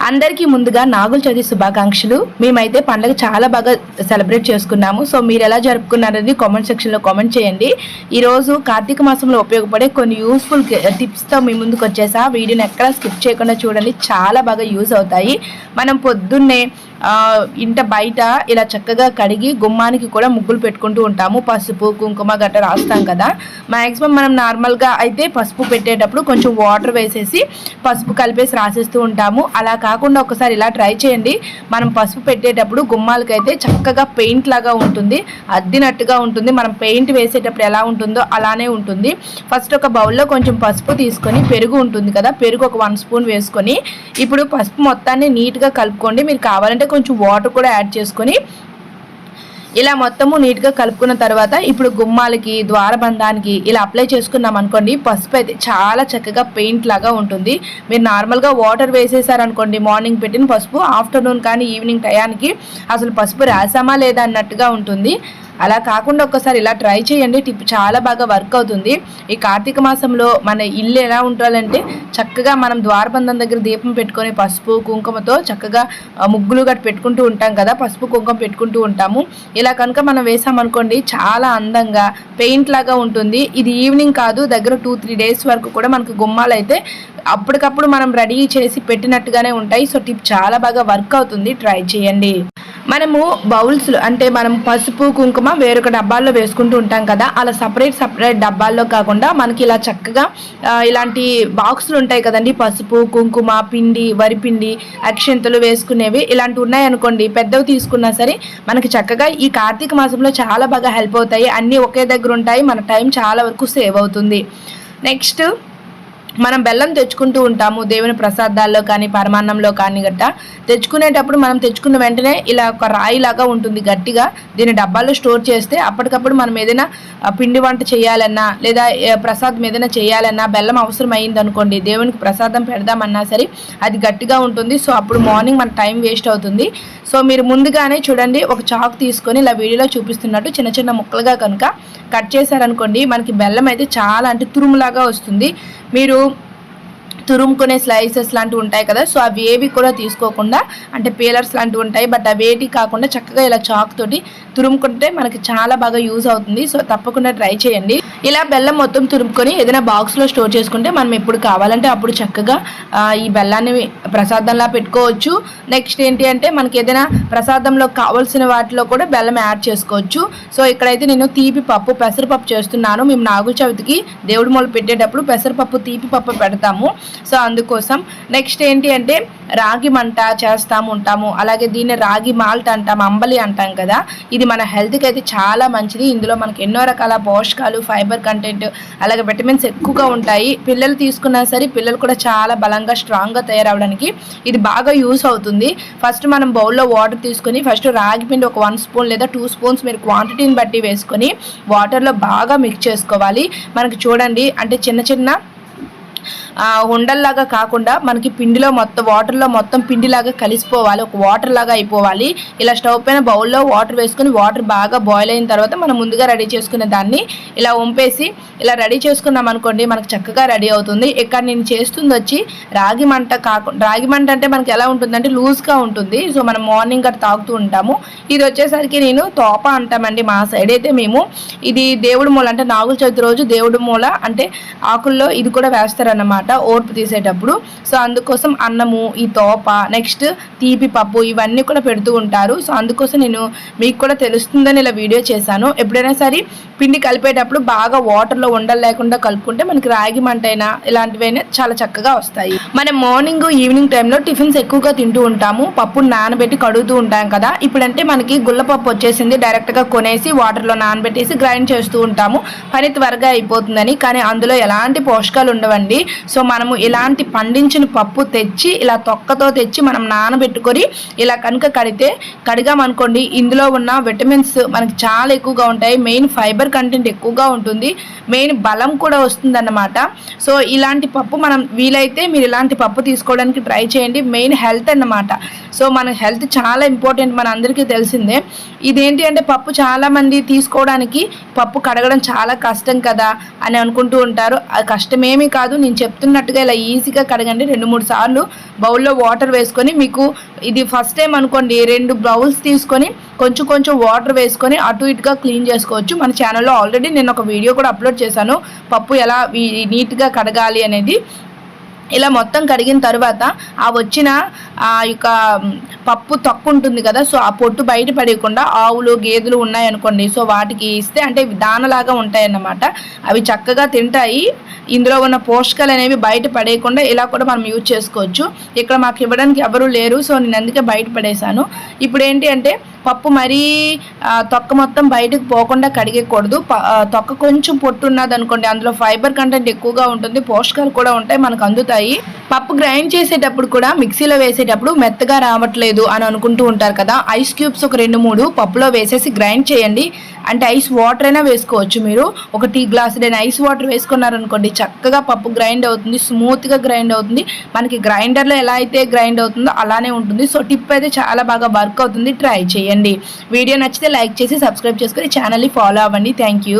అందరికీ ముందుగా నాగుల చవితి శుభాకాంక్షలు. మేమైతే పండుగ చాలా బాగా సెలబ్రేట్ చేసుకున్నాము. సో మీరు ఎలా జరుపుకున్నారనేది కామెంట్ సెక్షన్లో కామెంట్ చేయండి. ఈరోజు కార్తీక మాసంలో ఉపయోగపడే కొన్ని యూస్ఫుల్ టిప్స్తో మీ ముందుకు వచ్చేసా. వీడియోని ఎక్కడా స్కిప్ చేయకుండా చూడండి, చాలా బాగా యూజ్ అవుతాయి. మనం పొద్దున్నే ఇంట బయట ఇలా చక్కగా కడిగి గుమ్మానికి కూడా ముగ్గులు పెట్టుకుంటూ ఉంటాము. పసుపు కుంకుమ గట్ట రాస్తాం కదా. మ్యాక్సిమం మనం నార్మల్గా అయితే పసుపు పెట్టేటప్పుడు కొంచెం వాటర్ వేసేసి పసుపు కలిపేసి రాసేస్తూ ఉంటాము. అలా కాకుండా ఒకసారి ఇలా ట్రై చేయండి. మనం పసుపు పెట్టేటప్పుడు గుమ్మాలకైతే చక్కగా పెయింట్ లాగా ఉంటుంది, అద్దినట్టుగా ఉంటుంది. మనం పెయింట్ వేసేటప్పుడు ఎలా ఉంటుందో అలానే ఉంటుంది. ఫస్ట్ ఒక బౌల్లో కొంచెం పసుపు తీసుకొని, పెరుగు ఉంటుంది కదా, పెరుగు ఒక 1 స్పూన్ వేసుకొని ఇప్పుడు పసుపు మొత్తాన్ని నీట్గా కలుపుకోండి. మీరు కావాలంటే కొంచెం వాటర్ కూడా యాడ్ చేసుకొని ఇలా మొత్తము నీట్గా కలుపుకున్న తర్వాత ఇప్పుడు గుమ్మాలకి ద్వారబంధానికి ఇలా అప్లై చేసుకున్నాం అనుకోండి, పసుపు అయితే చాలా చక్కగా పెయింట్ లాగా ఉంటుంది. మీరు నార్మల్గా వాటర్ వేసేసారనుకోండి, మార్నింగ్ పెట్టిన పసుపు ఆఫ్టర్నూన్ కానీ ఈవినింగ్ టయానికి అసలు పసుపు రాసామా లేదా అన్నట్టుగా ఉంటుంది. అలా కాకుండా ఒక్కసారి ఇలా ట్రై చేయండి. టిప్ చాలా బాగా వర్క్ అవుతుంది. ఈ కార్తీక మాసంలో మన ఇల్లు ఎలా ఉండాలంటే చక్కగా మనం ద్వారబంధం దగ్గర దీపం పెట్టుకొని పసుపు కుంకుమతో చక్కగా ముగ్గులు గట్టు పెట్టుకుంటూ ఉంటాం కదా, పసుపు కుంకుమ పెట్టుకుంటూ ఉంటాము. ఇలా కనుక మనం వేసామనుకోండి చాలా అందంగా పెయింట్ లాగా ఉంటుంది. ఇది ఈవినింగ్ కాదు, దగ్గర 2-3 డేస్ వరకు కూడా మనకు గుమ్మాలు అయితే అప్పటికప్పుడు మనం రెడీ చేసి పెట్టినట్టుగానే ఉంటాయి. సో టిప్ చాలా బాగా వర్క్ అవుతుంది, ట్రై చేయండి. మనము బౌల్స్లో అంటే మనం పసుపు కుంకుమ వేరొక డబ్బాల్లో వేసుకుంటూ ఉంటాం కదా, అలా సపరేట్ డబ్బాల్లో కాకుండా మనకి ఇలా చక్కగా ఇలాంటి బాక్సులు ఉంటాయి కదండి, పసుపు కుంకుమ పిండి వరిపిండి అక్షంతలు వేసుకునేవి ఇలాంటివి ఉన్నాయనుకోండి, పెద్దవి తీసుకున్నా సరే మనకి చక్కగా ఈ కార్తీక మాసంలో చాలా బాగా హెల్ప్ అవుతాయి. అన్నీ ఒకే దగ్గర ఉంటాయి, మన టైం చాలా వరకు సేవ్ అవుతుంది. నెక్స్ట్ మనం బెల్లం తెచ్చుకుంటూ ఉంటాము దేవుని ప్రసాదాల్లో కానీ పరమాన్నంలో కానీ గట్ట. తెచ్చుకునేటప్పుడు మనం తెచ్చుకున్న వెంటనే ఇలా ఒక రాయి లాగా ఉంటుంది గట్టిగా, దీన్ని డబ్బాల్లో స్టోర్ చేస్తే అప్పటికప్పుడు మనం ఏదైనా పిండి వంట చేయాలన్నా లేదా ప్రసాదం ఏదైనా చేయాలన్నా బెల్లం అవసరం అయింది అనుకోండి, దేవునికి ప్రసాదం పెడదామన్నా సరే అది గట్టిగా ఉంటుంది. సో అప్పుడు మార్నింగ్ మన టైం వేస్ట్ అవుతుంది. సో మీరు ముందుగానే చూడండి, ఒక చాకు తీసుకొని ఇలా వీడియోలో చూపిస్తున్నట్టు చిన్న చిన్న ముక్కలుగా కనుక కట్ చేశారనుకోండి, మనకి బెల్లం అయితే చాలా అంటే తురుములాగా వస్తుంది. మీరు తురుముకునే స్లైసెస్ లాంటివి ఉంటాయి కదా, సో అవి ఏవి కూడా తీసుకోకుండా, అంటే పీలర్స్ లాంటివి ఉంటాయి బట్ అవి ఏటి కాకుండా చక్కగా ఇలా చాక్ తోటి తురుముకుంటే మనకి చాలా బాగా యూజ్ అవుతుంది. సో తప్పకుండా ట్రై చేయండి. ఇలా బెల్లం మొత్తం తురుముకొని ఏదైనా బాక్స్లో స్టోర్ చేసుకుంటే మనం ఎప్పుడు కావాలంటే అప్పుడు చక్కగా ఈ బెల్లాన్ని ప్రసాదంలా పెట్టుకోవచ్చు. నెక్స్ట్ ఏంటి అంటే మనకి ఏదైనా ప్రసాదంలో కావాల్సిన వాటిలో కూడా బెల్లం యాడ్ చేసుకోవచ్చు. సో ఇక్కడైతే నేను తీపి పప్పు పెసరపప్పు చేస్తున్నాను. మేము నాగుల చవితికి దేవుడి మూల పెట్టేటప్పుడు పెసరపప్పు తీపి పప్పు పెడతాము. సో అందుకోసం నెక్స్ట్ ఏంటి అంటే రాగి మంట చేస్తాము ఉంటాము, అలాగే దీన్ని రాగి మాల్ట్ అంటాం, అంబలి అంటాం కదా. ఇది మన హెల్త్కి అయితే చాలా మంచిది. ఇందులో మనకి ఎన్నో రకాల పోషకాలు, ఫైబర్ కంటెంట్, అలాగే విటమిన్స్ ఎక్కువగా ఉంటాయి. పిల్లలు తీసుకున్నా సరే పిల్లలు కూడా చాలా బలంగా స్ట్రాంగ్గా తయారవడానికి ఇది బాగా యూస్ అవుతుంది. ఫస్ట్ మనం బౌల్లో వాటర్ తీసుకొని ఫస్ట్ రాగి పిండి ఒక 1 స్పూన్ లేదా 2 స్పూన్స్ మీరు క్వాంటిటీని బట్టి వేసుకొని వాటర్లో బాగా మిక్స్ చేసుకోవాలి. మనకి చూడండి అంటే చిన్న చిన్న ఉండల్లాగా కాకుండా మనకి పిండిలో మొత్తం వాటర్లో మొత్తం పిండిలాగా కలిసిపోవాలి, ఒక వాటర్ లాగా అయిపోవాలి. ఇలా స్టవ్ పైన బౌల్లో వాటర్ వేసుకొని వాటర్ బాగా బాయిల్ అయిన తర్వాత మనం ముందుగా రెడీ చేసుకునే దాన్ని ఇలా వంపేసి ఇలా రెడీ చేసుకున్నాం అనుకోండి, మనకు చక్కగా రెడీ అవుతుంది. ఇక్కడ నేను చేస్తుంది వచ్చి రాగి మంట కాకుండా, రాగి మంట అంటే మనకి ఎలా ఉంటుందంటే లూజ్గా ఉంటుంది. సో మనం మార్నింగ్ అట్లా తాగుతూ ఉంటాము. ఇది వచ్చేసరికి నేను తోప అంటామండి మా సైడ్ అయితే. మేము ఇది దేవుడి మూల అంటే నాగుల చవితి రోజు దేవుడి మూల అంటే ఆకుల్లో ఇది కూడా వేస్తారన్నమాట ఓర్పు తీసేటప్పుడు. సో అందుకోసం అన్నము, ఈ తోప, నెక్స్ట్ తీపి పప్పు ఇవన్నీ కూడా పెడుతూ ఉంటారు. సో అందుకోసం నేను మీకు కూడా తెలుస్తుందని ఇలా వీడియో చేశాను. ఎప్పుడైనా సరే పిండి కలిపేటప్పుడు బాగా వాటర్లో ఉండలు లేకుండా కలుపుకుంటే మనకి రాగి మంట అయినా ఇలాంటివైనా చాలా చక్కగా వస్తాయి. మనం మార్నింగ్ ఈవినింగ్ టైంలో టిఫిన్స్ ఎక్కువగా తింటూ ఉంటాము, పప్పును నానబెట్టి కడుగుతూ ఉంటాం కదా. ఇప్పుడంటే మనకి గుల్లపప్పు వచ్చేసింది, డైరెక్ట్గా కొనేసి వాటర్లో నానబెట్టేసి గ్రైండ్ చేస్తూ ఉంటాము, పని త్వరగా అయిపోతుందని. కానీ అందులో ఎలాంటి పోషకాలు ఉండవండి. సో మనము ఇలాంటి పండించిన పప్పు తెచ్చి ఇలా తొక్కతో తెచ్చి మనం నానబెట్టుకొని ఇలా కనుక కడిగామనుకోండి, ఇందులో ఉన్న విటమిన్స్ మనకి చాలా ఎక్కువగా ఉంటాయి. మెయిన్ ఫైబర్ కంటెంట్ ఎక్కువగా ఉంటుంది, మెయిన్ బలం కూడా వస్తుందన్నమాట. సో ఇలాంటి పప్పు మనం వీలైతే మీరు ఇలాంటి పప్పు తీసుకోవడానికి ట్రై చేయండి. మెయిన్ హెల్త్ అన్నమాట. సో మన హెల్త్ చాలా ఇంపార్టెంట్, మన అందరికీ తెలిసిందే. ఇదేంటి అంటే పప్పు చాలామంది తీసుకోవడానికి పప్పు కడగడం చాలా కష్టం కదా అని అనుకుంటూ ఉంటారు. అది కష్టమేమీ కాదు. నేను చెప్తున్నట్టుగా ఇలా ఈజీగా కడగండి. 2-3 సార్లు బౌల్లో వాటర్ వేసుకొని, మీకు ఇది ఫస్ట్ టైం అనుకోండి 2 బౌల్స్ తీసుకొని కొంచెం కొంచెం వాటర్ వేసుకొని అటు ఇటుగా క్లీన్ చేసుకోవచ్చు. మన ఛానల్లో ఆల్రెడీ నేను ఒక వీడియో కూడా అప్లోడ్ చేశాను, పప్పు ఎలా నీట్గా కడగాలి అనేది. ఇలా మొత్తం కడిగిన తర్వాత ఆ వచ్చిన ఆ యొక్క పప్పు తొక్కు ఉంటుంది కదా, సో ఆ పొట్టు బయట పడేయకుండా ఆవులు గేదెలు ఉన్నాయనుకోండి, సో వాటికి ఇస్తే అంటే దానలాగా ఉంటాయన్నమాట. అవి చక్కగా తింటాయి. ఇందులో ఉన్న పోషకాలు అనేవి బయట పడేయకుండా ఇలా కూడా మనం యూజ్ చేసుకోవచ్చు. ఇక్కడ మాకు ఇవ్వడానికి ఎవరు లేరు, సో నేను అందుకే బయట పడేశాను. ఇప్పుడు ఏంటి అంటే పప్పు మరీ తొక్క మొత్తం బయటకు పోకుండా కడిగకూడదు. తొక్క కొంచెం పొట్టు ఉన్నది అనుకోండి, అందులో ఫైబర్ కంటెంట్ ఎక్కువగా ఉంటుంది, పోషకాలు కూడా ఉంటాయి, మనకు అందుతాయి. పప్పు గ్రైండ్ చేసేటప్పుడు కూడా మిక్సీలో వేసేటప్పుడు మెత్తగా రావట్లేదు అని అనుకుంటూ ఉంటారు కదా, ఐస్ క్యూబ్స్ ఒక 2-3 పప్పులో వేసేసి గ్రైండ్ చేయండి. అంటే ఐస్ వాటర్ అయినా వేసుకోవచ్చు. మీరు ఒక టీ గ్లాసుడైనా ఐస్ వాటర్ వేసుకున్నారనుకోండి, చక్కగా పప్పు గ్రైండ్ అవుతుంది, స్మూత్గా గ్రైండ్ అవుతుంది. మనకి గ్రైండర్లో ఎలా అయితే గ్రైండ్ అవుతుందో అలానే ఉంటుంది. సో టిప్ అయితే చాలా బాగా వర్క్ అవుతుంది, ట్రై చేయండి. వీడియో నచ్చితే లైక్ చేసి సబ్స్క్రైబ్ చేసుకొని ఛానల్ని ఫాలో అవ్వండి. Thank you.